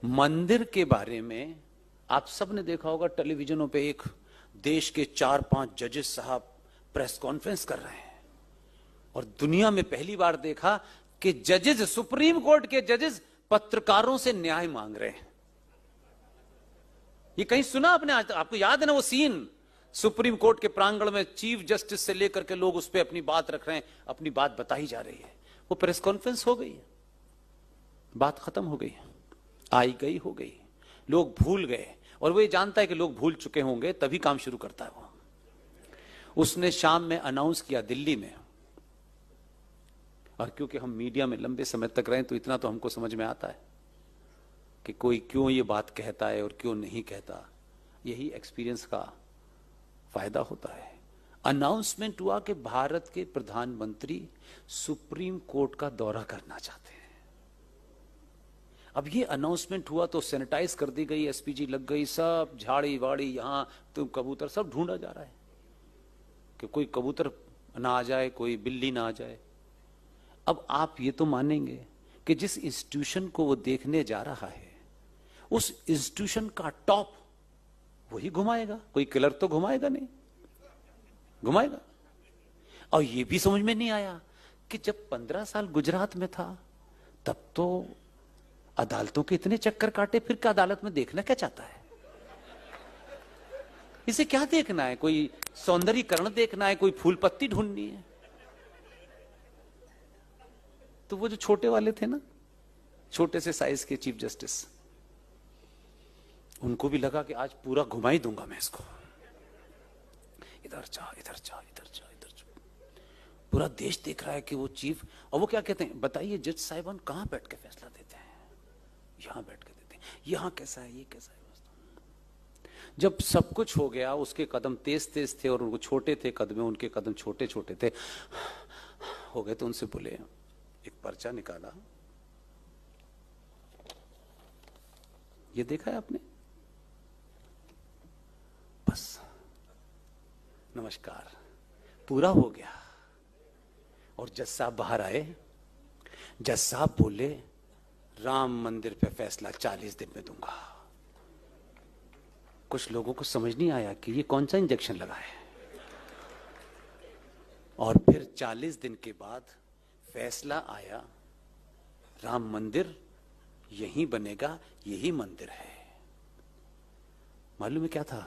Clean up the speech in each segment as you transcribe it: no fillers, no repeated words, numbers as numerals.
मंदिर के बारे में आप सबने देखा होगा, टेलीविजनों पे एक देश के 4-5 जजेस साहब प्रेस कॉन्फ्रेंस कर रहे हैं और दुनिया में पहली बार देखा कि जजेस, सुप्रीम कोर्ट के जजेस पत्रकारों से न्याय मांग रहे हैं। ये कहीं सुना आपने आज तक? आपको याद है ना वो सीन, सुप्रीम कोर्ट के प्रांगण में चीफ जस्टिस से लेकर के लोग उस पर अपनी बात रख रहे हैं, अपनी बात बताई जा रही है। वो प्रेस कॉन्फ्रेंस हो गई है, बात खत्म हो गई, आई गई हो गई, लोग भूल गए। और वो ये जानता है कि लोग भूल चुके होंगे, तभी काम शुरू करता है वो। उसने शाम में अनाउंस किया दिल्ली में, और क्योंकि हम मीडिया में लंबे समय तक रहे तो इतना तो हमको समझ में आता है कि कोई क्यों ये बात कहता है और क्यों नहीं कहता। यही एक्सपीरियंस का फायदा होता है। अनाउंसमेंट हुआ कि भारत के प्रधानमंत्री सुप्रीम कोर्ट का दौरा करना चाहते हैं। अब ये अनाउंसमेंट हुआ तो सैनिटाइज कर दी गई, एसपीजी लग गई, सब झाड़ी वाड़ी, यहां तो कबूतर सब ढूंढा जा रहा है कि कोई कबूतर ना आ जाए, कोई बिल्ली ना आ जाए। अब आप ये तो मानेंगे कि जिस इंस्टीट्यूशन को वो देखने जा रहा है उस इंस्टीट्यूशन का टॉप वही घुमाएगा, कोई क्लर्क तो घुमाएगा नहीं, घुमाएगा। और ये भी समझ में नहीं आया कि जब 15 साल गुजरात में था तब तो अदालतों के इतने चक्कर काटे, फिर क्या अदालत में देखना क्या चाहता है? इसे क्या देखना है? कोई सौंदर्यीकरण देखना है, कोई फूल पत्ती ढूंढनी है? तो वो जो छोटे वाले थे ना, छोटे से साइज के चीफ जस्टिस, उनको भी लगा कि आज पूरा घुमा ही दूंगा मैं इसको, इधर जा इधर जा इधर जा इधर जा। पूरा देश देख रहा है कि वो चीफ, और वो क्या कहते हैं, बताइए जज साहिबान कहां बैठ के फैसला देते हैं? यहां बैठ के देते हैं। यहां कैसा है, ये कैसा है? जब सब कुछ हो गया, उसके कदम तेज तेज थे और वो छोटे थे कदम, उनके कदम छोटे छोटे थे हो गए, तो उनसे बोले, एक पर्चा निकाला, ये देखा है आपने? बस नमस्कार, पूरा हो गया। और जज साहब बाहर आए, जज साहब बोले, राम मंदिर पे फैसला 40 दिन में दूंगा। कुछ लोगों को समझ नहीं आया कि ये कौन सा इंजेक्शन लगा है। और फिर 40 दिन के बाद फैसला आया, राम मंदिर यहीं बनेगा, यही मंदिर है। मालूम है क्या था?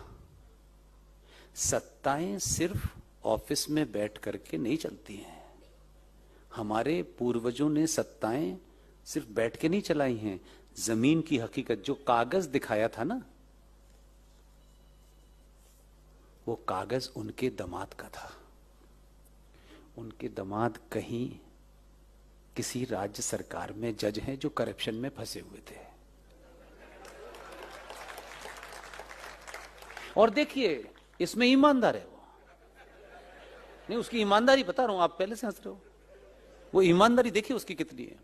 सत्ताएं सिर्फ ऑफिस में बैठ करके नहीं चलती हैं। हमारे पूर्वजों ने सत्ताएं सिर्फ बैठ के नहीं चलाई हैं। जमीन की हकीकत, जो कागज दिखाया था ना, वो कागज उनके दामाद का था। उनके दामाद कहीं किसी राज्य सरकार में जज हैं जो करप्शन में फंसे हुए थे। और देखिए, इसमें ईमानदार है वो। नहीं, उसकी ईमानदारी बता रहा हूं, आप पहले से हंस रहे हो। वो ईमानदारी देखिए उसकी कितनी है।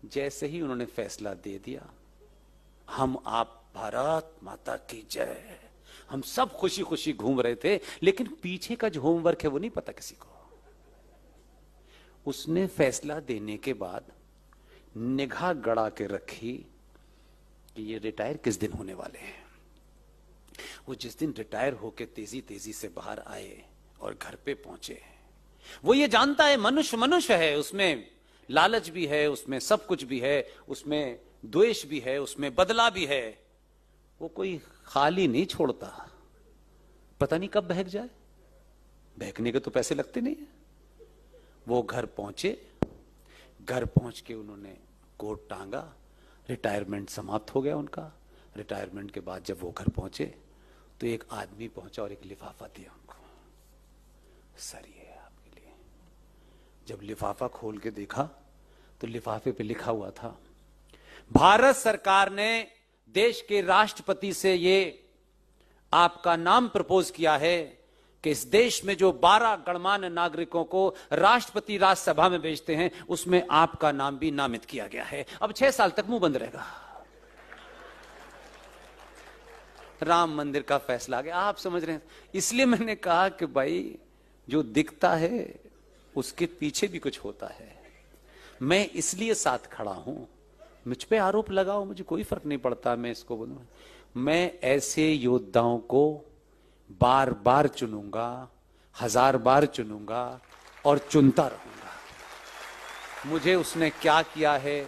जैसे ही उन्होंने फैसला दे दिया, हम आप भारत माता की जय, हम सब खुशी खुशी घूम रहे थे, लेकिन पीछे का जो होमवर्क है वो नहीं पता किसी को। उसने फैसला देने के बाद निगाह गड़ा के रखी कि ये रिटायर किस दिन होने वाले हैं। वो जिस दिन रिटायर होके तेजी तेजी से बाहर आए और घर पे पहुंचे, वो ये जानता है मनुष्य मनुष्य है, उसमें लालच भी है, उसमें सब कुछ भी है, उसमें द्वेष भी है, उसमें बदला भी है। वो कोई खाली नहीं छोड़ता, पता नहीं कब बहक जाए। बहकने के तो पैसे लगते नहीं है। वो घर पहुंचे, घर पहुंच के उन्होंने कोट टांगा, रिटायरमेंट समाप्त हो गया उनका। रिटायरमेंट के बाद जब वो घर पहुंचे तो एक आदमी पहुंचा और एक लिफाफा दिया उनको, सर ये है आपके लिए। जब लिफाफा खोल के देखा तो लिफाफे पे लिखा हुआ था, भारत सरकार ने देश के राष्ट्रपति से ये आपका नाम प्रपोज किया है कि इस देश में जो 12 गणमान्य नागरिकों को राष्ट्रपति राज्यसभा में भेजते हैं, उसमें आपका नाम भी नामित किया गया है। अब 6 साल तक मुंह बंद रहेगा। राम मंदिर का फैसला आ गया। आप समझ रहे हैं? इसलिए मैंने कहा कि भाई, जो दिखता है उसके पीछे भी कुछ होता है। मैं इसलिए साथ खड़ा हूं मुझ पे आरोप लगाओ, मुझे कोई फर्क नहीं पड़ता, मैं इसको बोलूंगा। मैं ऐसे योद्धाओं को बार बार चुनूंगा, 1000 बार चुनूंगा और चुनता रहूंगा। मुझे उसने क्या किया है,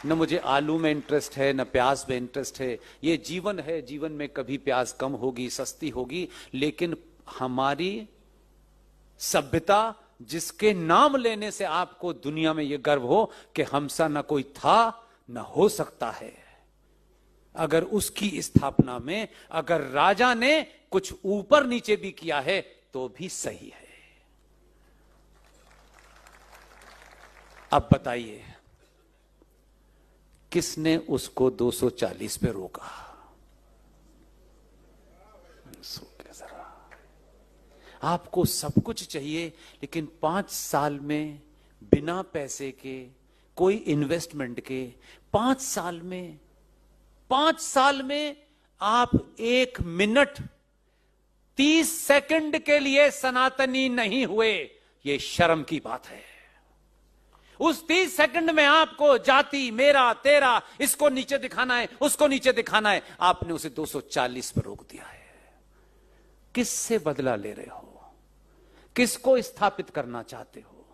न मुझे आलू में इंटरेस्ट है, न प्याज में इंटरेस्ट है। ये जीवन है, जीवन में कभी प्याज कम होगी, सस्ती होगी, लेकिन हमारी सभ्यता जिसके नाम लेने से आपको दुनिया में यह गर्व हो कि हमसा न कोई था न हो सकता है, अगर उसकी स्थापना में अगर राजा ने कुछ ऊपर नीचे भी किया है तो भी सही है। अब बताइए किसने उसको 240 पे रोका? आपको सब कुछ चाहिए, लेकिन 5 साल में बिना पैसे के, कोई इन्वेस्टमेंट के, 5 साल में आप 1 मिनट 30 सेकंड के लिए सनातनी नहीं हुए। यह शर्म की बात है। उस 30 सेकंड में आपको जाति, मेरा, तेरा, इसको नीचे दिखाना है, उसको नीचे दिखाना है, आपने उसे 240 पर रोक दिया है। किससे बदला ले रहे हो? किसको स्थापित करना चाहते हो?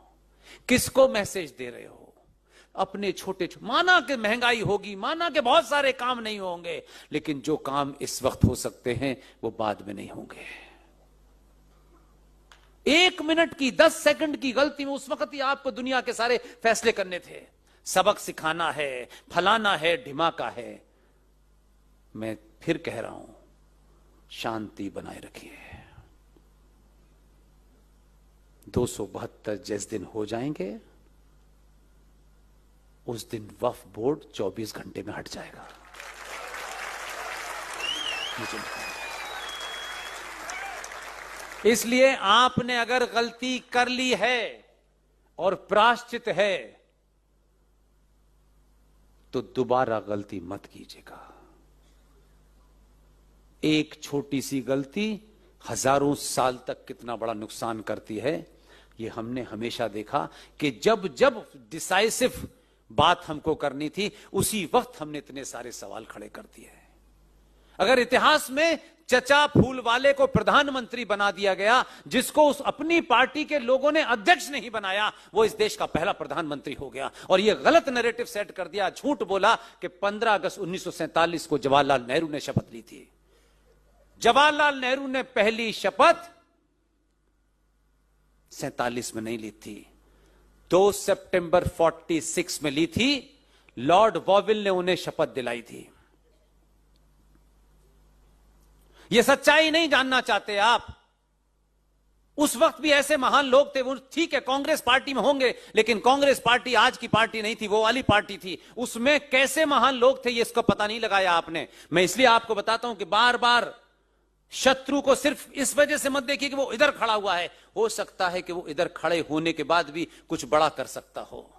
किसको मैसेज दे रहे हो? अपने छोटे माना कि महंगाई होगी, माना कि बहुत सारे काम नहीं होंगे, लेकिन जो काम इस वक्त हो सकते हैं वो बाद में नहीं होंगे। 1 मिनट की, 10 सेकंड की गलती में उस वक्त ही आपको दुनिया के सारे फैसले करने थे। सबक सिखाना है, फलाना है, ढिमाका है। मैं फिर कह रहा हूं, शांति बनाए रखिए। 272 जिस दिन हो जाएंगे उस दिन वक्फ बोर्ड 24 घंटे में हट जाएगा। मुझे इसलिए आपने अगर गलती कर ली है और प्रायश्चित है तो दोबारा गलती मत कीजिएगा। एक छोटी सी गलती हजारों साल तक कितना बड़ा नुकसान करती है, ये हमने हमेशा देखा कि जब जब डिसाइसिव बात हमको करनी थी उसी वक्त हमने इतने सारे सवाल खड़े कर दिए। अगर इतिहास में चचा फूल वाले को प्रधानमंत्री बना दिया गया, जिसको उस अपनी पार्टी के लोगों ने अध्यक्ष नहीं बनाया, वो इस देश का पहला प्रधानमंत्री हो गया। और ये गलत नैरेटिव सेट कर दिया, झूठ बोला कि 15 अगस्त 1947 को जवाहरलाल नेहरू ने शपथ ली थी। जवाहरलाल नेहरू ने पहली शपथ 47 में नहीं ली थी, 2 सितंबर 46 में ली थी। लॉर्ड वॉविल ने उन्हें शपथ दिलाई थी। यह सच्चाई नहीं जानना चाहते आप? उस वक्त भी ऐसे महान लोग थे। वो ठीक है, कांग्रेस पार्टी में होंगे, लेकिन कांग्रेस पार्टी आज की पार्टी नहीं थी, वो वाली पार्टी थी। उसमें कैसे महान लोग थे ये इसको पता नहीं लगाया आपने। मैं इसलिए आपको बताता हूं कि बार बार शत्रु को सिर्फ इस वजह से मत देखिए कि वो इधर खड़ा हुआ है। हो सकता है कि वो इधर खड़े होने के बाद भी कुछ बड़ा कर सकता हो।